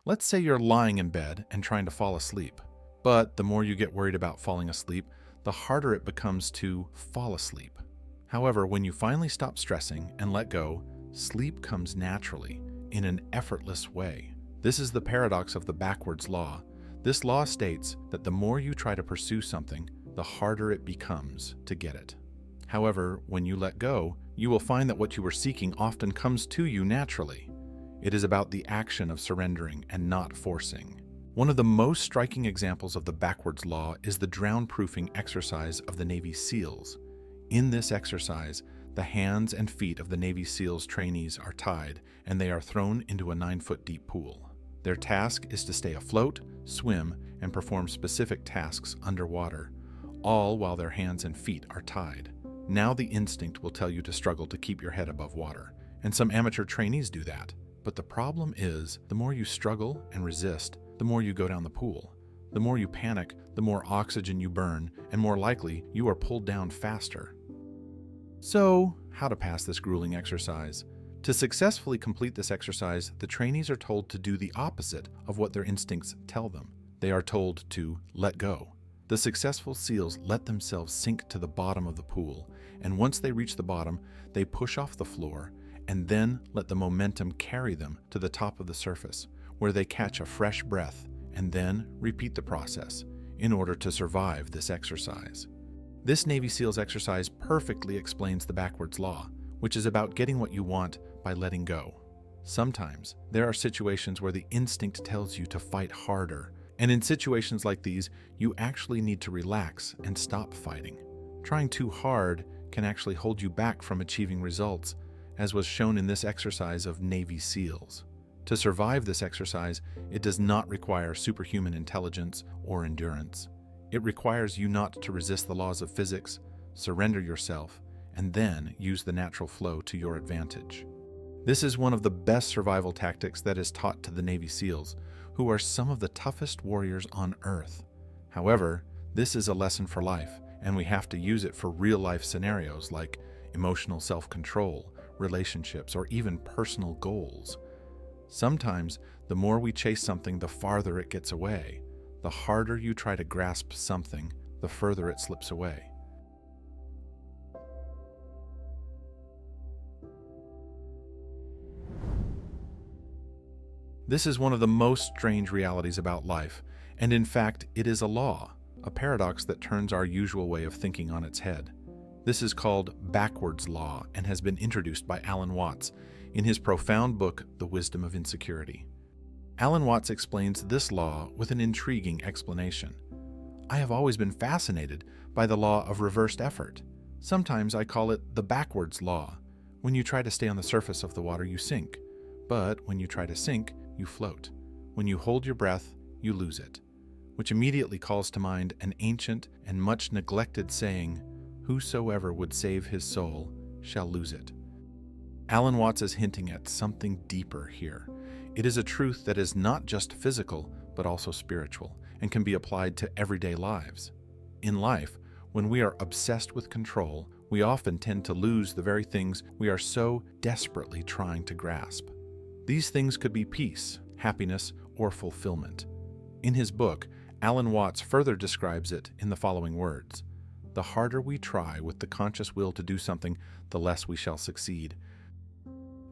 Let's say you're lying in bed and trying to fall asleep. But the more you get worried about falling asleep, the harder it becomes to fall asleep. However, when you finally stop stressing and let go, sleep comes naturally, in an effortless way. This is the paradox of the backwards law. This law states that the more you try to pursue something, the harder it becomes to get it. However, when you let go, you will find that what you were seeking often comes to you naturally. It is about the action of surrendering and not forcing. One of the most striking examples of the backwards law is the drown-proofing exercise of the Navy SEALs. In this exercise, the hands and feet of the Navy SEALs trainees are tied, and they are thrown into a 9-foot deep pool. Their task is to stay afloat, swim, and perform specific tasks underwater, all while their hands and feet are tied. Now the instinct will tell you to struggle to keep your head above water, and some amateur trainees do that. But the problem is, the more you struggle and resist, the more you go down the pool. The more you panic, the more oxygen you burn, and more likely you are pulled down faster. So, how to pass this grueling exercise? To successfully complete this exercise, the trainees are told to do the opposite of what their instincts tell them. They are told to let go. The successful SEALs let themselves sink to the bottom of the pool, and once they reach the bottom, they push off the floor and then let the momentum carry them to the top of the surface, where they catch a fresh breath and then repeat the process in order to survive this exercise. This Navy SEALs exercise perfectly explains the backwards law, which is about getting what you want by letting go. Sometimes there are situations where the instinct tells you to fight harder, and in situations like these, you actually need to relax and stop fighting. Trying too hard can actually hold you back from achieving results, as was shown in this exercise of Navy SEALs. To survive this exercise, it does not require superhuman intelligence or endurance. It requires you not to resist the laws of physics, surrender yourself, and then use the natural flow to your advantage. This is one of the best survival tactics that is taught to the Navy SEALs, who are some of the toughest warriors on Earth. However, this is a lesson for life, and we have to use it for real-life scenarios like emotional self-control, relationships, or even personal goals. Sometimes, the more we chase something, the farther it gets away. The harder you try to grasp something, the further it slips away. This is one of the most strange realities about life, and in fact, it is a law, a paradox that turns our usual way of thinking on its head. This is called backwards law and has been introduced by Alan Watts in his profound book, The Wisdom of Insecurity. Alan Watts explains this law with an intriguing explanation. I have always been fascinated by the law of reversed effort. Sometimes I call it the backwards law. When you try to stay on the surface of the water, you sink. But when you try to sink, you float. When you hold your breath, you lose it. Which immediately calls to mind an ancient and much neglected saying, "Whosoever would save his soul shall lose it." Alan Watts is hinting at something deeper here. It is a truth that is not just physical, but also spiritual, and can be applied to everyday lives. In life, when we are obsessed with control, we often tend to lose the very things we are so desperately trying to grasp. These things could be peace, happiness, or fulfillment. In his book, Alan Watts further describes it in the following words: "The harder we try with the conscious will to do something, the less we shall succeed."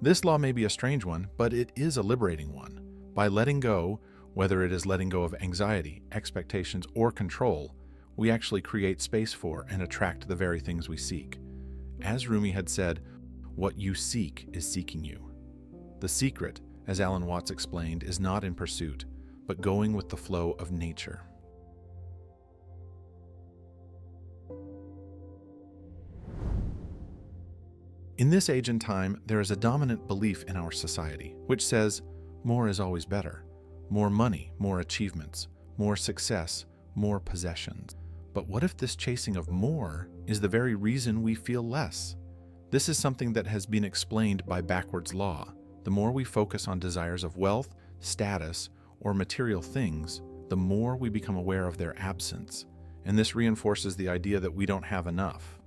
This law may be a strange one, but it is a liberating one. By letting go, whether it is letting go of anxiety, expectations, or control, we actually create space for and attract the very things we seek. As Rumi had said, "What you seek is seeking you." The secret, as Alan Watts explained, is not in pursuit, but going with the flow of nature. In this age and time, there is a dominant belief in our society, which says, more is always better. More money, more achievements, more success, more possessions. But what if this chasing of more is the very reason we feel less? This is something that has been explained by backwards law. The more we focus on desires of wealth, status, or material things, the more we become aware of their absence, and this reinforces the idea that we don't have enough.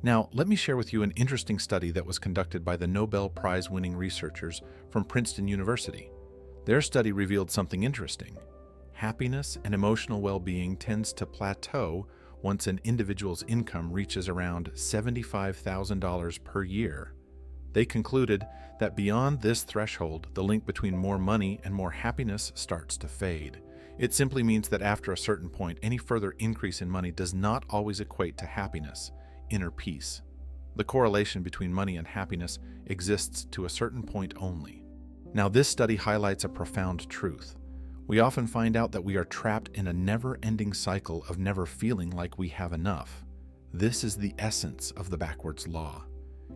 Now, let me share with you an interesting study that was conducted by the Nobel Prize-winning researchers from Princeton University. Their study revealed something interesting. Happiness and emotional well-being tends to plateau once an individual's income reaches around $75,000 per year. They concluded that beyond this threshold, the link between more money and more happiness starts to fade. It simply means that after a certain point, any further increase in money does not always equate to happiness, inner peace. The correlation between money and happiness exists to a certain point only. Now, this study highlights a profound truth. We often find out that we are trapped in a never-ending cycle of never feeling like we have enough. This is the essence of the backwards law.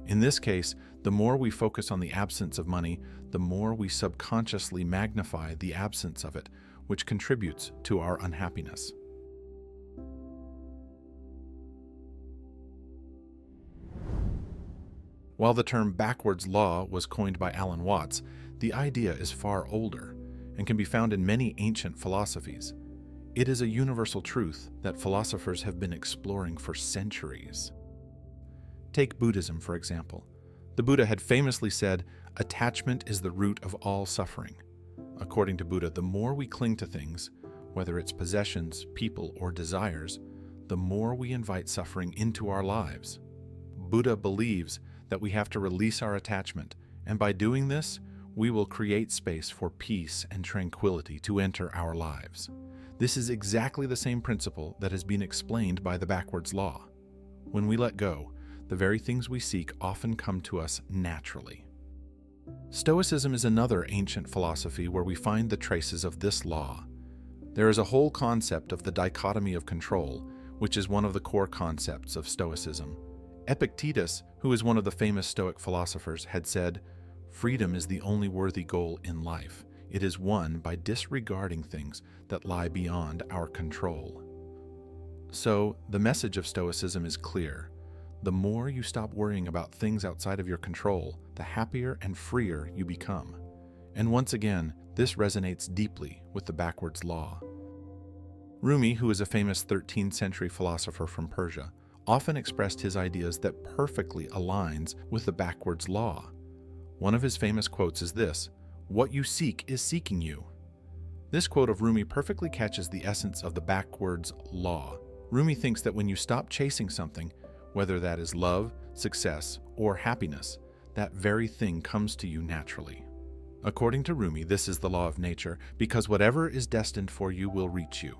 In this case, the more we focus on the absence of money, the more we subconsciously magnify the absence of it, which contributes to our unhappiness. While the term backwards law was coined by Alan Watts, the idea is far older and can be found in many ancient philosophies. It is a universal truth that philosophers have been exploring for centuries. Take Buddhism, for example. The Buddha had famously said, "Attachment is the root of all suffering." According to Buddha, the more we cling to things, whether it's possessions, people, or desires, the more we invite suffering into our lives. Buddha believes that we have to release our attachment, and by doing this, we will create space for peace and tranquility to enter our lives. This is exactly the same principle that has been explained by the backwards law. When we let go, the very things we seek often come to us naturally. Stoicism is another ancient philosophy where we find the traces of this law. There is a whole concept of the dichotomy of control, which is one of the core concepts of Stoicism. Epictetus, who is one of the famous Stoic philosophers, had said, "Freedom is the only worthy goal in life. It is won by disregarding things that lie beyond our control." So, the message of Stoicism is clear. The more you stop worrying about things outside of your control, the happier and freer you become. And once again, this resonates deeply with the backwards law. Rumi, who is a famous 13th century philosopher from Persia, often expressed his ideas that perfectly aligns with the backwards law. One of his famous quotes is this, "What you seek is seeking you." This quote of Rumi perfectly catches the essence of the backwards law. Rumi thinks that when you stop chasing something, whether that is love, success, or happiness, that very thing comes to you naturally. According to Rumi, this is the law of nature, because whatever is destined for you will reach you.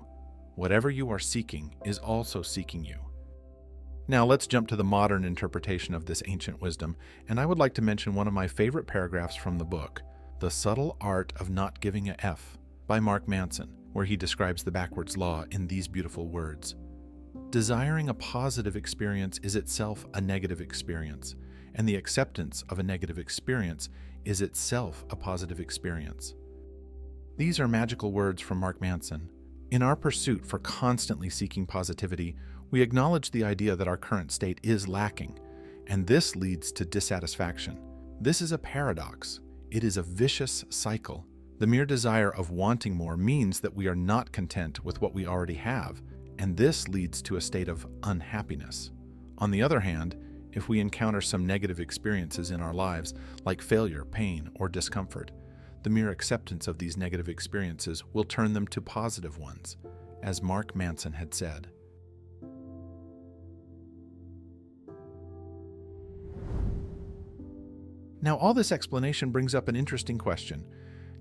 Whatever you are seeking is also seeking you. Now let's jump to the modern interpretation of this ancient wisdom, and I would like to mention one of my favorite paragraphs from the book, The Subtle Art of Not Giving a F, by Mark Manson, where he describes the backwards law in these beautiful words. Desiring a positive experience is itself a negative experience, and the acceptance of a negative experience is itself a positive experience. These are magical words from Mark Manson. In our pursuit for constantly seeking positivity, we acknowledge the idea that our current state is lacking, and this leads to dissatisfaction. This is a paradox. It is a vicious cycle. The mere desire of wanting more means that we are not content with what we already have, and this leads to a state of unhappiness. On the other hand, if we encounter some negative experiences in our lives, like failure, pain, or discomfort, the mere acceptance of these negative experiences will turn them to positive ones, as Mark Manson had said. Now, all this explanation brings up an interesting question.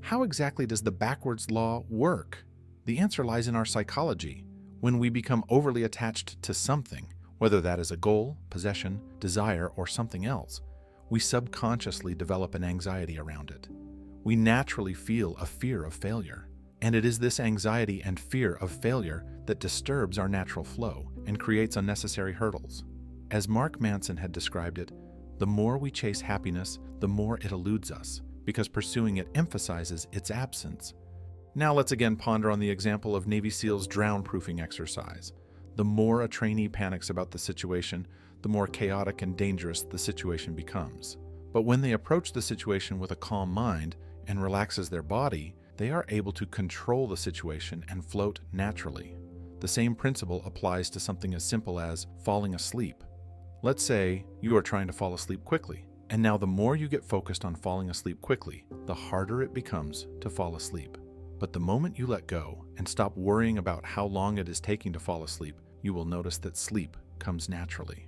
How exactly does the backwards law work? The answer lies in our psychology. When we become overly attached to something, whether that is a goal, possession, desire, or something else, we subconsciously develop an anxiety around it. We naturally feel a fear of failure, and it is this anxiety and fear of failure that disturbs our natural flow and creates unnecessary hurdles. As Mark Manson had described it, the more we chase happiness, the more it eludes us, because pursuing it emphasizes its absence. Now let's again ponder on the example of Navy SEALs' drown-proofing exercise. The more a trainee panics about the situation, the more chaotic and dangerous the situation becomes. But when they approach the situation with a calm mind and relaxes their body, they are able to control the situation and float naturally. The same principle applies to something as simple as falling asleep. Let's say you are trying to fall asleep quickly, and now the more you get focused on falling asleep quickly, the harder it becomes to fall asleep. But the moment you let go and stop worrying about how long it is taking to fall asleep, you will notice that sleep comes naturally.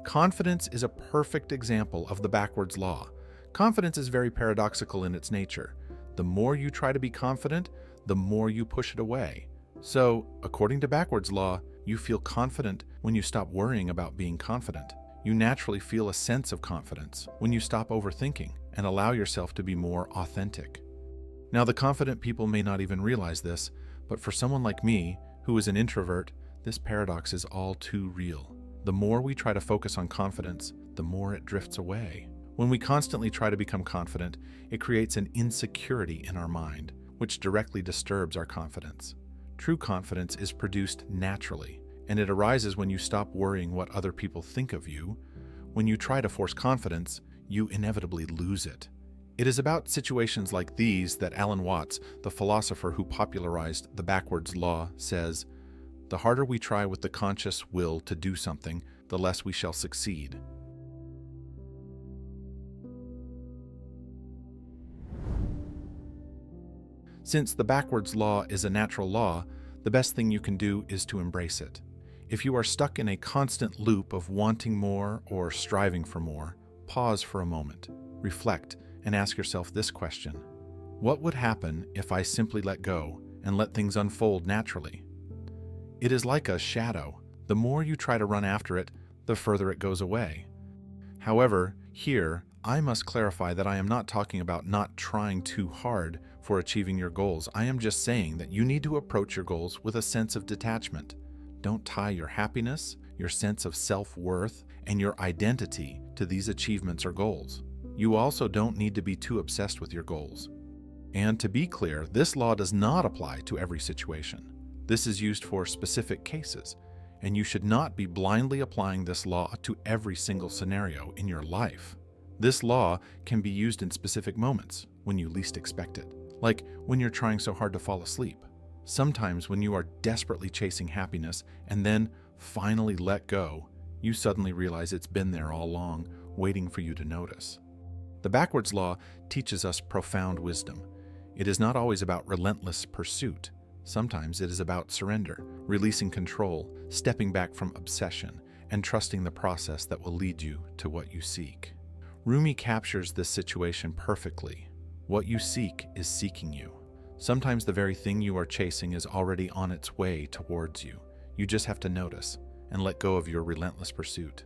Confidence is a perfect example of the backwards law. Confidence is very paradoxical in its nature. The more you try to be confident, the more you push it away. So, according to backwards law, you feel confident when you stop worrying about being confident. You naturally feel a sense of confidence when you stop overthinking and allow yourself to be more authentic. Now, the confident people may not even realize this, but for someone like me, who is an introvert, this paradox is all too real. The more we try to focus on confidence, the more it drifts away. When we constantly try to become confident, it creates an insecurity in our mind, which directly disturbs our confidence. True confidence is produced naturally, and it arises when you stop worrying what other people think of you. When you try to force confidence, you inevitably lose it. It is about situations like these that Alan Watts, the philosopher who popularized the backwards law, says, "The harder we try with the conscious will to do something, the less we shall succeed." Since the backwards law is a natural law, the best thing you can do is to embrace it. If you are stuck in a constant loop of wanting more or striving for more, pause for a moment, reflect, and ask yourself this question: what would happen if I simply let go and let things unfold naturally? It is like a shadow. The more you try to run after it, the further it goes away. However, here, I must clarify that I am not talking about not trying too hard for achieving your goals. I am just saying that you need to approach your goals with a sense of detachment. Don't tie your happiness, your sense of self-worth, and your identity to these achievements or goals. You also don't need to be too obsessed with your goals. And to be clear, this law does not apply to every situation. This is used for specific cases, and you should not be blindly applying this law to every single scenario in your life. This law can be used in specific moments when you least expect it, like when you're trying so hard to fall asleep. Sometimes when you are desperately chasing happiness and then finally let go, you suddenly realize it's been there all along, waiting for you to notice. The backwards law teaches us profound wisdom. It is not always about relentless pursuit. Sometimes it is about surrender, releasing control, stepping back from obsession, and trusting the process that will lead you to what you seek. Rumi captures this situation perfectly. What you seek is seeking you. Sometimes the very thing you are chasing is already on its way towards you. You just have to notice and let go of your relentless pursuit.